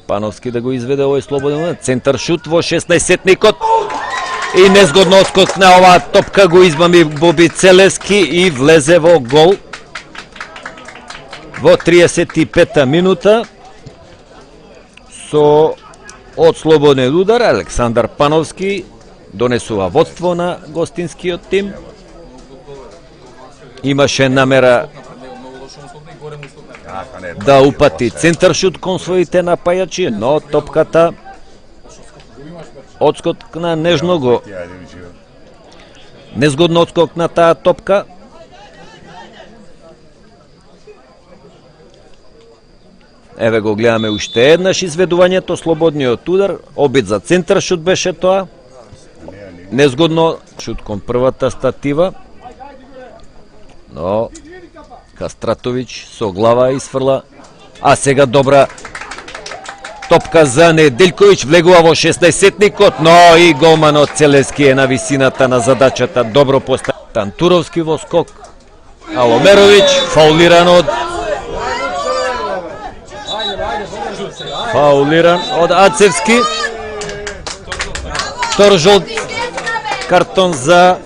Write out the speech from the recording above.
Пановски да го изведе овој слободен. Центар шут во 16-никот. И незгодно скокна оваа топка, го измами Боби Целески и влезе во гол. Во 35-та минута со од слободен удар Александар Пановски донесува водство на гостинскиот тим. Имаше намера да упати центар шут кон своите напајачи, но топката одскокна нежно го. Незгодно одскокна таа топка. Еве го гледаме уште еднаш изведувањето, слободниот удар, обид за центар шут беше тоа. Незгодно шут кон првата статива. Но Кастратовиќ со глава изфрла, а сега добра топка за Неделјковиќ, влегува во 16-никот, но и голманот Целески е на висината на задачата, добро постави. Тантуровски во скок, Аломеровиќ фаулиран од Ацевски. Втор жолт картон за